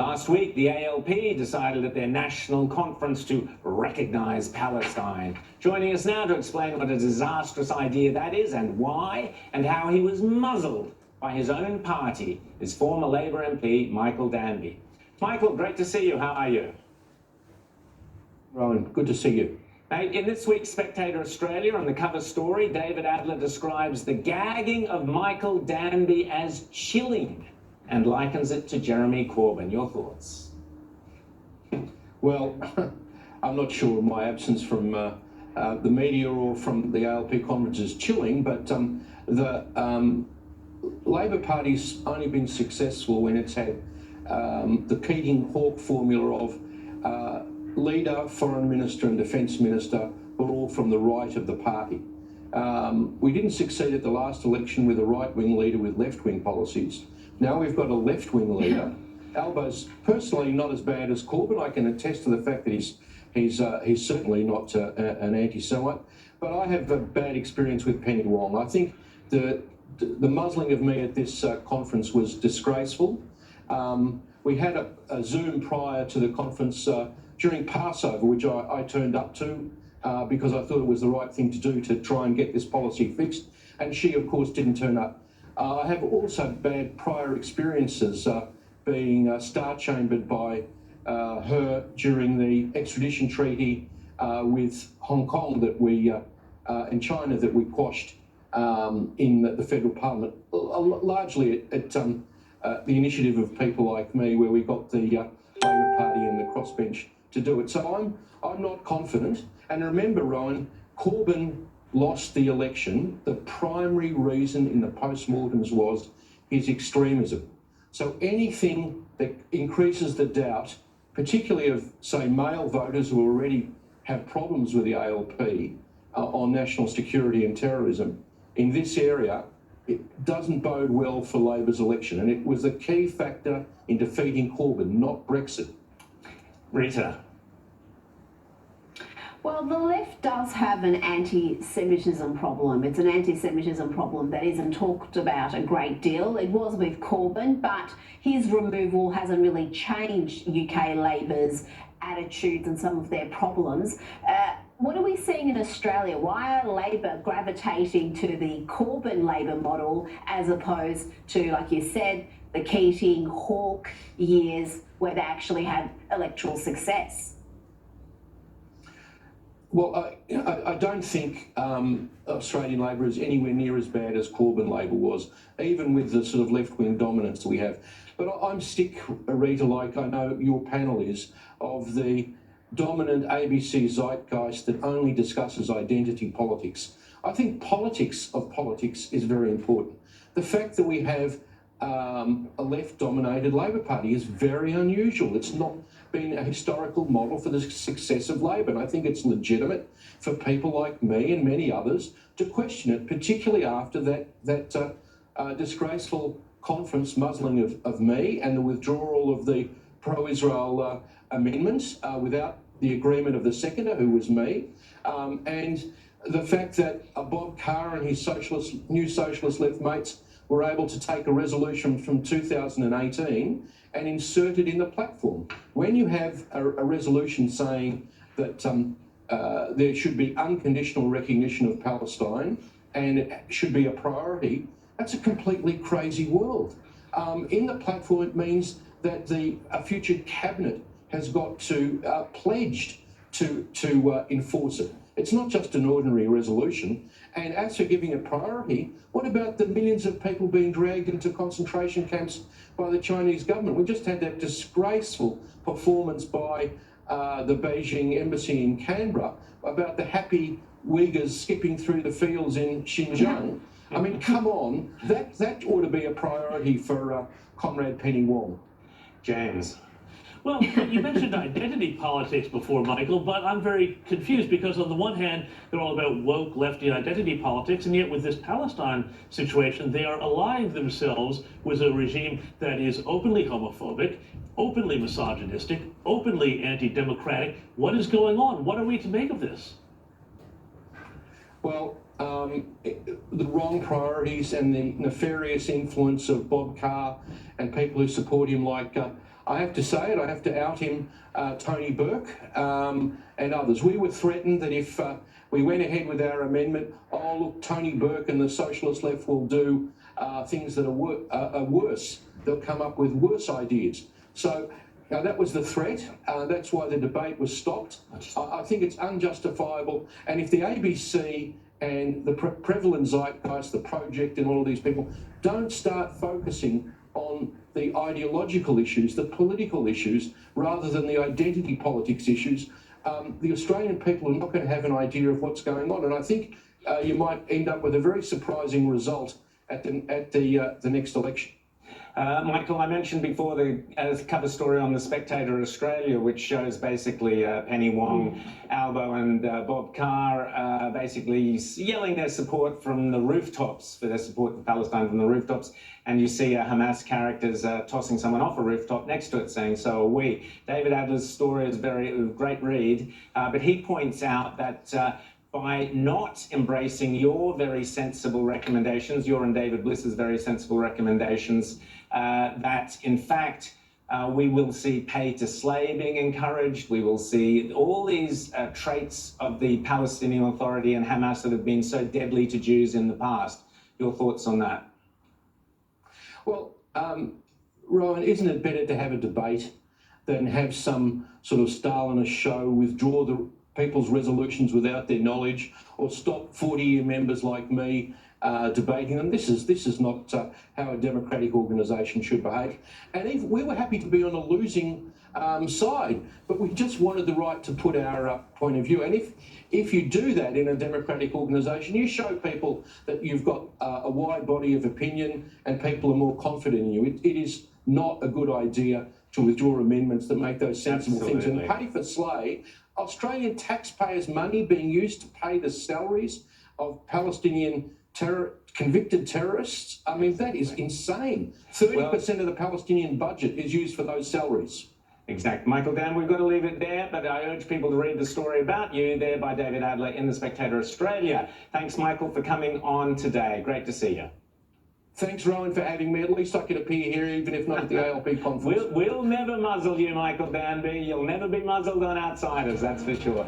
Last week, the ALP decided at their national conference to recognise Palestine. Joining us now to explain what a disastrous idea that is and why, and how he was muzzled by his own party, is former Labour MP Michael Danby. Michael, great to see you. How are you? Rowan, good to see you. In this week's Spectator Australia, on the cover story, David Adler describes the gagging of Michael Danby as chilling and likens it to Jeremy Corbyn. Your thoughts? Well, I'm not sure my absence from the media or from the ALP conference is chilling, but the Labor Party's only been successful when it's had the Keating-Hawke formula of leader, foreign minister and defence minister were all from the right of the party. We didn't succeed at the last election with a right-wing leader with left-wing policies. Now we've got a left-wing leader. Albo's personally not as bad as Corbyn. I can attest to the fact that he's certainly not an anti-Semite. But I have a bad experience with Penny Wong. I think the muzzling of me at this conference was disgraceful. We had a Zoom prior to the conference during Passover, which I turned up to because I thought it was the right thing to do to try and get this policy fixed. And she, of course, didn't turn up. I have also bad prior experiences being star-chambered by her during the extradition treaty with Hong Kong that we and China that we quashed in the federal parliament, largely at the initiative of people like me, where we got the Labor Party and the crossbench to do it. So I'm not confident. And remember, Rowan, Corbyn lost the election. The primary reason in the postmortems was his extremism. So anything that increases the doubt, particularly of, say, male voters who already have problems with the ALP on national security and terrorism, in this area, it doesn't bode well for Labor's election. And it was a key factor in defeating Corbyn, not Brexit. Rita. Well, the left does have an anti-Semitism problem. It's an anti-Semitism problem that isn't talked about a great deal. It was with Corbyn, but his removal hasn't really changed UK Labor's attitudes and some of their problems. What are we seeing in Australia? Why are Labor gravitating to the Corbyn Labor model as opposed to, like you said, the Keating-Hawke years where they actually had electoral success? Well, I don't think Australian Labor is anywhere near as bad as Corbyn Labor was, even with the sort of left-wing dominance that we have. But I'm sick, Rita, like I know your panel is, of the dominant ABC zeitgeist that only discusses identity politics. I think politics of politics is very important. The fact that we have a left-dominated Labor Party is very unusual. It's not been a historical model for the success of Labor, and I think it's legitimate for people like me and many others to question it, particularly after that disgraceful conference muzzling of me and the withdrawal of the pro-Israel amendments without the agreement of the seconder, who was me, and the fact that Bob Carr and his new socialist left mates were able to take a resolution from 2018 and insert it in the platform. When you have a resolution saying that there should be unconditional recognition of Palestine and it should be a priority, that's a completely crazy world. In the platform, it means that a future cabinet has got to pledged to enforce it. It's not just an ordinary resolution. And as for giving it priority, what about the millions of people being dragged into concentration camps by the Chinese government? We just had that disgraceful performance by the Beijing embassy in Canberra about the happy Uyghurs skipping through the fields in Xinjiang. I mean, come on, that ought to be a priority for Comrade Penny Wong. James. Well, you mentioned identity politics before, Michael, but I'm very confused because on the one hand, they're all about woke lefty identity politics, and yet with this Palestine situation, they are allying themselves with a regime that is openly homophobic, openly misogynistic, openly anti-democratic. What is going on? What are we to make of this? Well, the wrong priorities and the nefarious influence of Bob Carr and people who support him, like, I have to say it, I have to out him, Tony Burke and others. We were threatened that if we went ahead with our amendment, oh look, Tony Burke and the socialist left will do things that are worse. They'll come up with worse ideas. So that was the threat. That's why the debate was stopped. I think it's unjustifiable. And if the ABC and the prevalent zeitgeist, the project and all of these people don't start focusing on the ideological issues, the political issues, rather than the identity politics issues, the Australian people are not going to have an idea of what's going on. And I think you might end up with a very surprising result at the next election. Michael, I mentioned before the cover story on the Spectator Australia, which shows basically Penny Wong, Albo and Bob Carr basically yelling their support from the rooftops, for their support for Palestine from the rooftops, and you see Hamas characters tossing someone off a rooftop next to it saying, so are we. David Adler's story is a great read, but he points out that by not embracing your very sensible recommendations, your and David Bliss's very sensible recommendations, that in fact we will see pay to slay being encouraged. We will see all these traits of the Palestinian Authority and Hamas that have been so deadly to Jews in the past. Your thoughts on that? Well, Rowan, isn't it better to have a debate than have some sort of Stalinist show, withdraw the people's resolutions without their knowledge, or stop 40-year members like me debating them? This is not how a democratic organisation should behave. And even, we were happy to be on a losing side, but we just wanted the right to put our point of view. And if you do that in a democratic organisation, you show people that you've got a wide body of opinion and people are more confident in you. It is not a good idea to withdraw amendments that make those sensible things and pay for slay. Australian taxpayers' money being used to pay the salaries of Palestinian convicted terrorists. I mean, that is insane. 30% of the Palestinian budget is used for those salaries. Exactly. Michael, Dan, we've got to leave it there, but I urge people to read the story about you there by David Adler in the Spectator Australia. Thanks, Michael, for coming on today. Great to see you. Thanks, Rowan, for having me. At least I could appear here, even if not at the ALP conference. We'll never muzzle you, Michael Danby. You'll never be muzzled on outsiders, that's for sure.